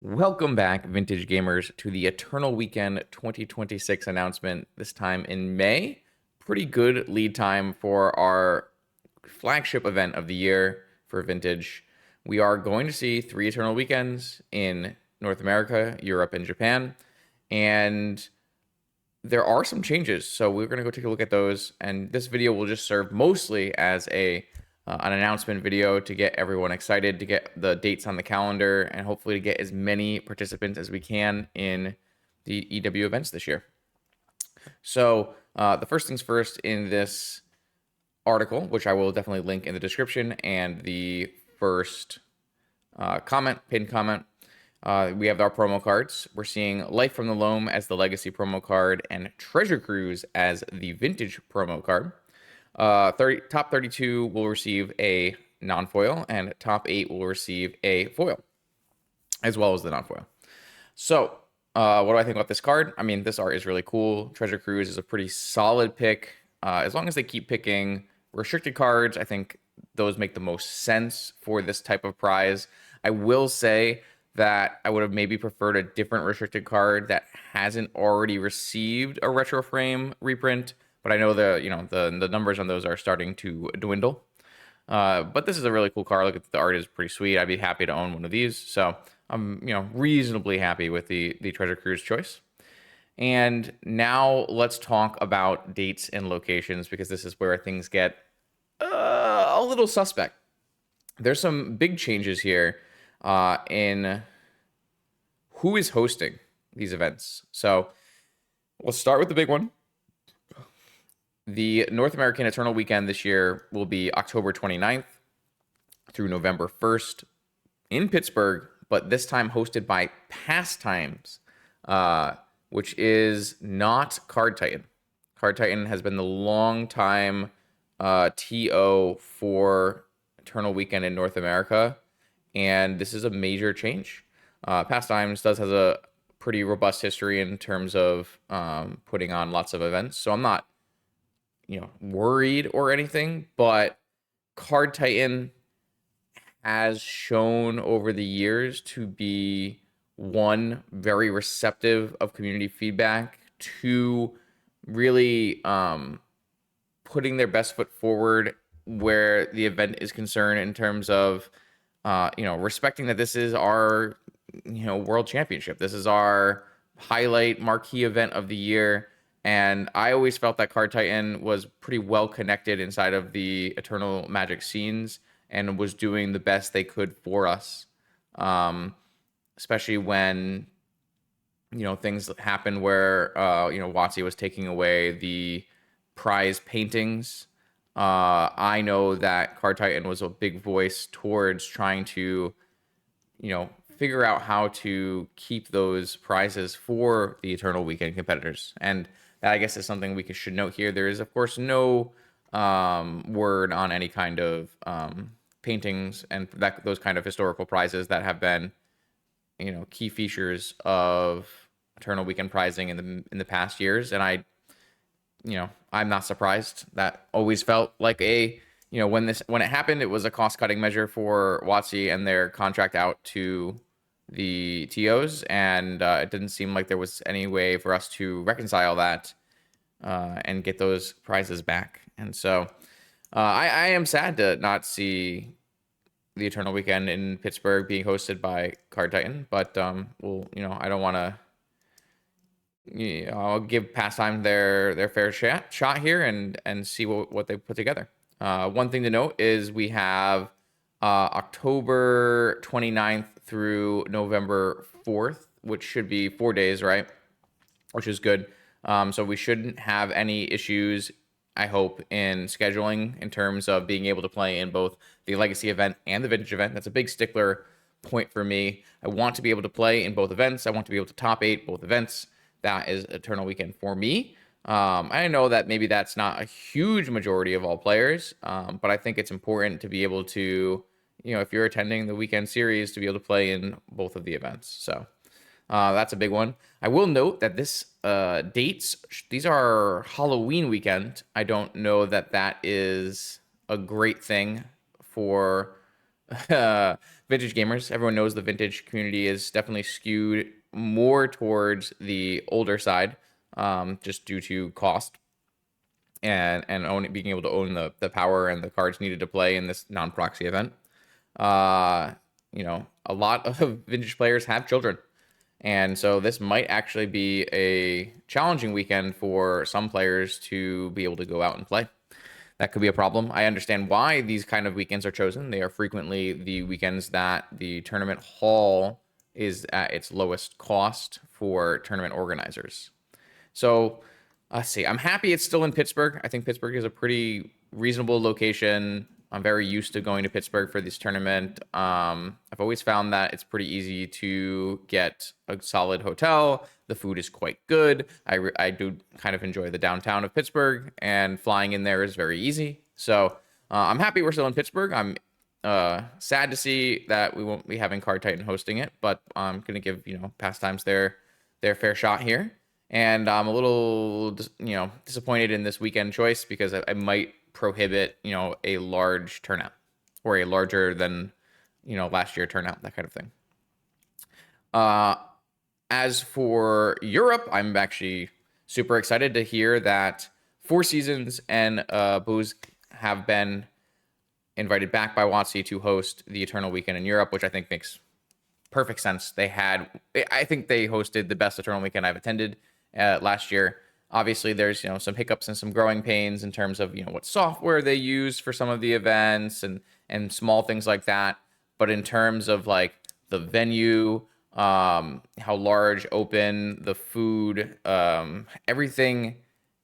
Welcome back, Vintage Gamers, to the Eternal Weekend 2026 announcement, this time in May. Pretty good lead time for our flagship event of the year for Vintage. We are going to see 3 Eternal Weekends in North America, Europe, and Japan. And there are some changes, so we're going to go take a look at those. And this video will just serve mostly as an announcement video to get everyone excited, to get the dates on the calendar, and hopefully to get as many participants as we can in the EW events this year. So the first things first in this article, which I will definitely link in the description, and the first pinned comment, we have our promo cards. We're seeing Life from the Loam as the Legacy promo card and Treasure Cruise as the Vintage promo card. Top 32 will receive a non-foil, and top 8 will receive a foil, as well as the non-foil. So, what do I think about this card? I mean, this art is really cool. Treasure Cruise is a pretty solid pick. As long as they keep picking restricted cards, I think those make the most sense for this type of prize. I will say that I would have maybe preferred a different restricted card that hasn't already received a retro frame reprint, but I know the numbers on those are starting to dwindle. But this is a really cool card. Look at the art is pretty sweet. I'd be happy to own one of these. So I'm reasonably happy with the Treasure Cruise choice. And now let's talk about dates and locations, because this is where things get a little suspect. There's some big changes here in who is hosting these events. So we'll start with the big one. The North American Eternal Weekend this year will be October 29th through November 1st in Pittsburgh, but this time hosted by Pastimes, which is not Card Titan. Card Titan has been the long time TO for Eternal Weekend in North America, and this is a major change. Pastimes has a pretty robust history in terms of putting on lots of events, so I'm not worried or anything, but Card Titan has shown over the years to be, one, very receptive of community feedback, two, really putting their best foot forward where the event is concerned in terms of respecting that this is our world championship. This is our highlight marquee event of the year. And I always felt that Card Titan was pretty well connected inside of the Eternal Magic scenes and was doing the best they could for us, especially when things happened where WotC was taking away the prize paintings. I know that Card Titan was a big voice towards trying to figure out how to keep those prizes for the Eternal Weekend competitors. And that, I guess, is something we should note here. There is, of course, no word on any kind of paintings and those kind of historical prizes that have been, key features of Eternal Weekend prizing in the past years. And I'm not surprised. That always felt like when it happened, it was a cost-cutting measure for WotC and their contract out to the TOs, and it didn't seem like there was any way for us to reconcile that and get those prizes back. And so I am sad to not see the Eternal Weekend in Pittsburgh being hosted by Card Titan, but I don't want to. I'll give Pastime their fair shot here and see what they put together. One thing to note is we have October 29th through November 4th, which should be 4 days, right? Which is good. So we shouldn't have any issues, I hope, in scheduling in terms of being able to play in both the Legacy event and the Vintage event. That's a big stickler point for me. I want to be able to play in both events. I want to be able to top 8 both events. That is Eternal Weekend for me. I know that maybe that's not a huge majority of all players, but I think it's important to be able to, if you're attending the weekend series, to be able to play in both of the events. So that's a big one. I will note that this these are Halloween weekend. I don't know that is a great thing for uh, vintage gamers. Everyone knows the vintage community is definitely skewed more towards the older side, just due to cost and being able to own the power and the cards needed to play in this non-proxy event. Uh, a lot of vintage players have children. And so this might actually be a challenging weekend for some players to be able to go out and play. That could be a problem. I understand why these kind of weekends are chosen. They are frequently the weekends that the tournament hall is at its lowest cost for tournament organizers. So let's see. I'm happy it's still in Pittsburgh. I think Pittsburgh is a pretty reasonable location. I'm very used to going to Pittsburgh for this tournament. I've always found that it's pretty easy to get a solid hotel. The food is quite good. I do kind of enjoy the downtown of Pittsburgh, and flying in there is very easy. So I'm happy we're still in Pittsburgh. I'm sad to see that we won't be having Card Titan hosting it, but I'm going to give, Pastimes their fair shot here. And I'm a little, disappointed in this weekend choice because I might prohibit, a large turnout or a larger than, last year turnout, that kind of thing. As for Europe, I'm actually super excited to hear that Four Seasons and Booze have been invited back by WotC to host the Eternal Weekend in Europe, which I think makes perfect sense. I think they hosted the best Eternal Weekend I've attended last year. Obviously, there's some hiccups and some growing pains in terms of what software they use for some of the events and small things like that. But in terms of like the venue, how large, open, the food, everything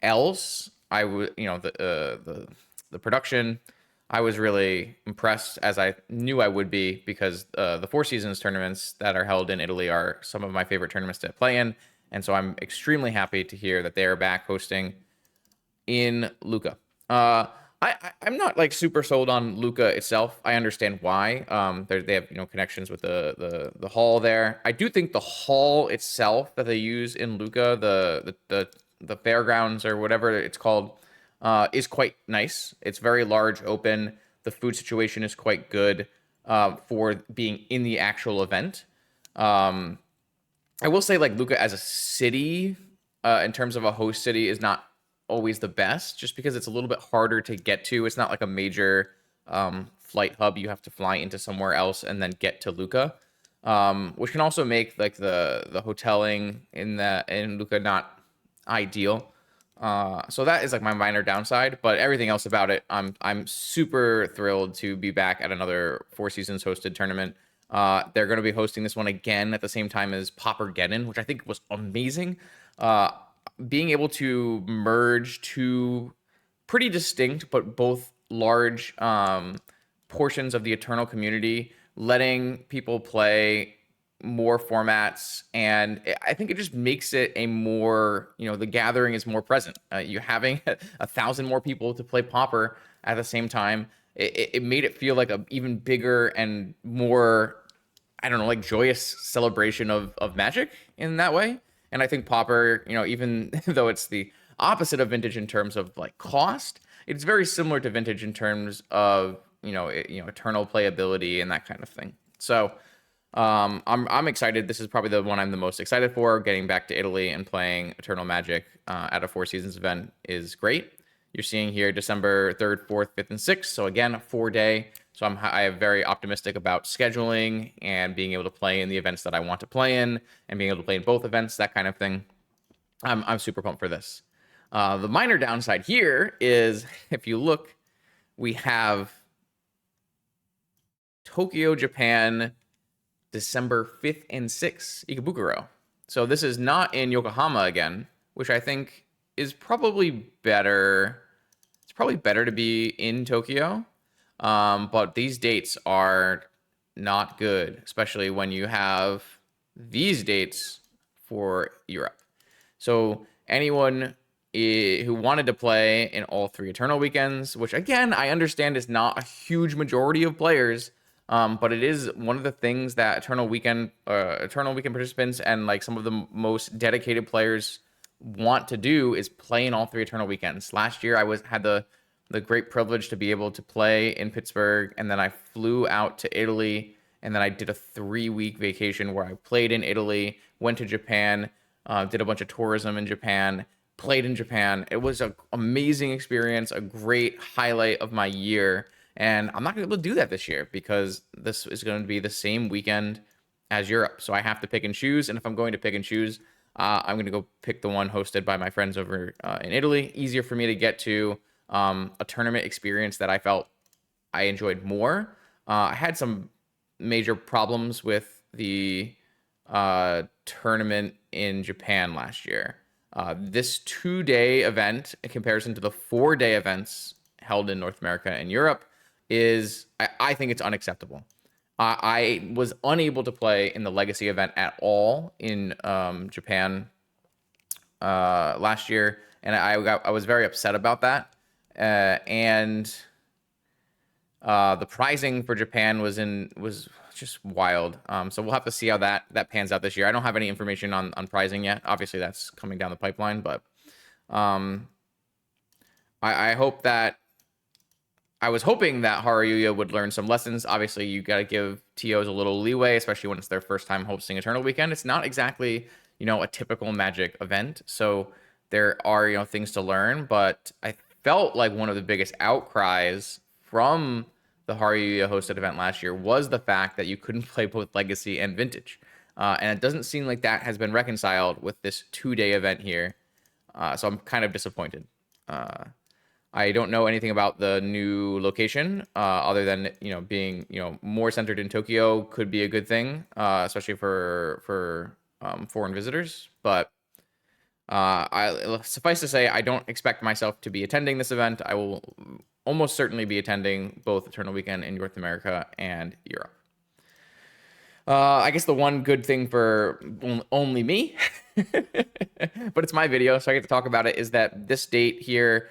else, I would the production, I was really impressed, as I knew I would be, because the Four Seasons tournaments that are held in Italy are some of my favorite tournaments to play in. And so I'm extremely happy to hear that they are back hosting in Lucca. I'm not like super sold on Lucca itself. I understand why. They have connections with the hall there. I do think the hall itself that they use in Lucca, the fairgrounds or whatever it's called, is quite nice. It's very large, open. The food situation is quite good for being in the actual event. I will say, like, Lucca as a city, in terms of a host city, is not always the best, just because it's a little bit harder to get to. It's not like a major flight hub. You have to fly into somewhere else and then get to Lucca, which can also make like the hoteling in Lucca not ideal. So that is like my minor downside, but everything else about it, I'm super thrilled to be back at another Four Seasons hosted tournament. They're going to be hosting this one again at the same time as Poppergeddon, which I think was amazing. Being able to merge two pretty distinct but both large portions of the Eternal community, letting people play more formats, and I think it just makes it a more, the gathering is more present. You having 1,000 more people to play Pauper at the same time, it made it feel like a even bigger and more, I don't know, like joyous celebration of Magic in that way. And I think Pauper, even though it's the opposite of Vintage in terms of like cost, it's very similar to Vintage in terms of Eternal playability and that kind of thing. So I'm excited. This is probably the one I'm the most excited for. Getting back to Italy and playing Eternal Magic at a Four Seasons event is great. You're seeing here December 3rd, 4th, 5th, and 6th. So again, a 4-day. So I am very optimistic about scheduling and being able to play in the events that I want to play in and being able to play in both events, that kind of thing. I'm super pumped for this. The minor downside here is, if you look, we have Tokyo, Japan, December 5th and 6th, Ikebukuro. So this is not in Yokohama again, which I think is probably better. It's probably better to be in Tokyo. But these dates are not good, especially when you have these dates for Europe. So anyone who wanted to play in all three Eternal weekends, which again, I understand is not a huge majority of players, but it is one of the things that Eternal weekend participants and like some of the most dedicated players want to do is play in all three Eternal weekends. Last year, I had the the great privilege to be able to play in Pittsburgh, and then I flew out to Italy, and then I did a 3-week vacation where I played in Italy, went to Japan, did a bunch of tourism in Japan, played in Japan. It was an amazing experience, a great highlight of my year, and I'm not going to be able to do that this year because this is going to be the same weekend as Europe. So I have to pick and choose, and if I'm going to pick and choose, I'm going to go pick the one hosted by my friends over in Italy. Easier for me to get to, a tournament experience that I felt I enjoyed more. I had some major problems with the tournament in Japan last year. This 2-day event, in comparison to the 4-day events held in North America and Europe, I think it's unacceptable. I was unable to play in the Legacy event at all in Japan last year, and I was very upset about that. And the pricing for Japan was just wild. So we'll have to see how that pans out this year. I don't have any information on pricing yet. Obviously, that's coming down the pipeline, but I hope that. I was hoping that Haruya would learn some lessons. Obviously, you got to give TOs a little leeway, especially when it's their first time hosting Eternal Weekend. It's not exactly, a typical Magic event. So there are, things to learn. But I felt like one of the biggest outcries from the Haruya hosted event last year was the fact that you couldn't play both Legacy and Vintage. And it doesn't seem like that has been reconciled with this 2-day event here. So I'm kind of disappointed. I don't know anything about the new location, other than being more centered in Tokyo could be a good thing, especially for foreign visitors. But suffice to say, I don't expect myself to be attending this event. I will almost certainly be attending both Eternal Weekend in North America and Europe. I guess the one good thing for only me, but it's my video, so I get to talk about it, is that this date here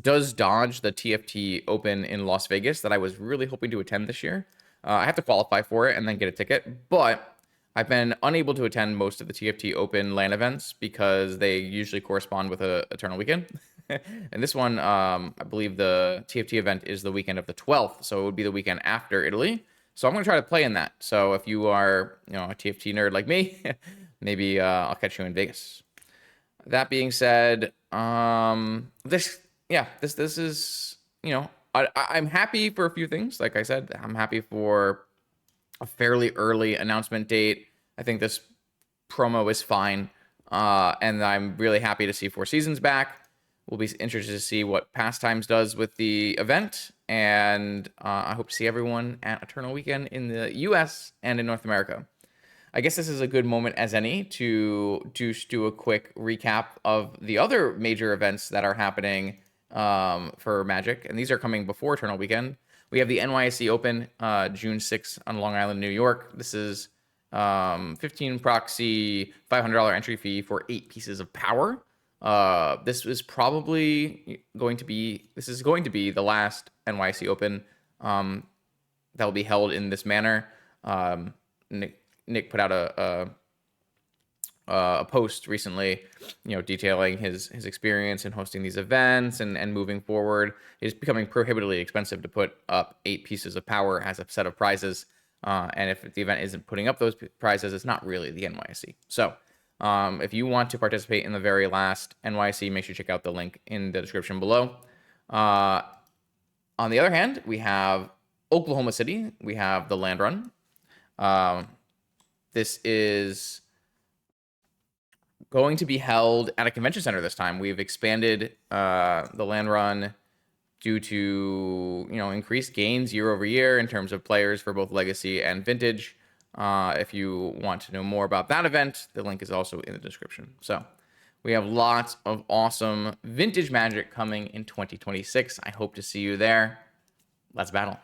does dodge the TFT Open in Las Vegas that I was really hoping to attend this year. I have to qualify for it and then get a ticket, but I've been unable to attend most of the TFT Open LAN events because they usually correspond with a Eternal Weekend. And this one, I believe the TFT event is the weekend of the 12th, so it would be the weekend after Italy. So I'm going to try to play in that. So if you are, a TFT nerd like me, maybe I'll catch you in Vegas. That being said, this is, I'm happy for a few things. Like I said, I'm happy for a fairly early announcement date. I think this promo is fine. And I'm really happy to see Four Seasons back. We'll be interested to see what Pastimes does with the event. And I hope to see everyone at Eternal Weekend in the US and in North America. I guess this is a good moment as any to do a quick recap of the other major events that are happening for Magic, and these are coming before Eternal Weekend. We have the NYSE Open, June 6th on Long Island, New York. This is 15 proxy, $500 entry fee for 8 pieces of power. This is going to be the last NYSE Open that will be held in this manner. Nick put out a post recently, detailing his experience in hosting these events and moving forward. It's becoming prohibitively expensive to put up 8 pieces of power as a set of prizes. And if the event isn't putting up those prizes, it's not really the NYSE. So if you want to participate in the very last NYSE, make sure you check out the link in the description below. On the other hand, we have Oklahoma City. We have the Land Run. This is going to be held at a convention center this time. We've expanded the Land Run due to increased gains year over year in terms of players for both Legacy and Vintage. If you want to know more about that event, the link is also in the description. So we have lots of awesome Vintage Magic coming in 2026. I hope to see you there. Let's battle.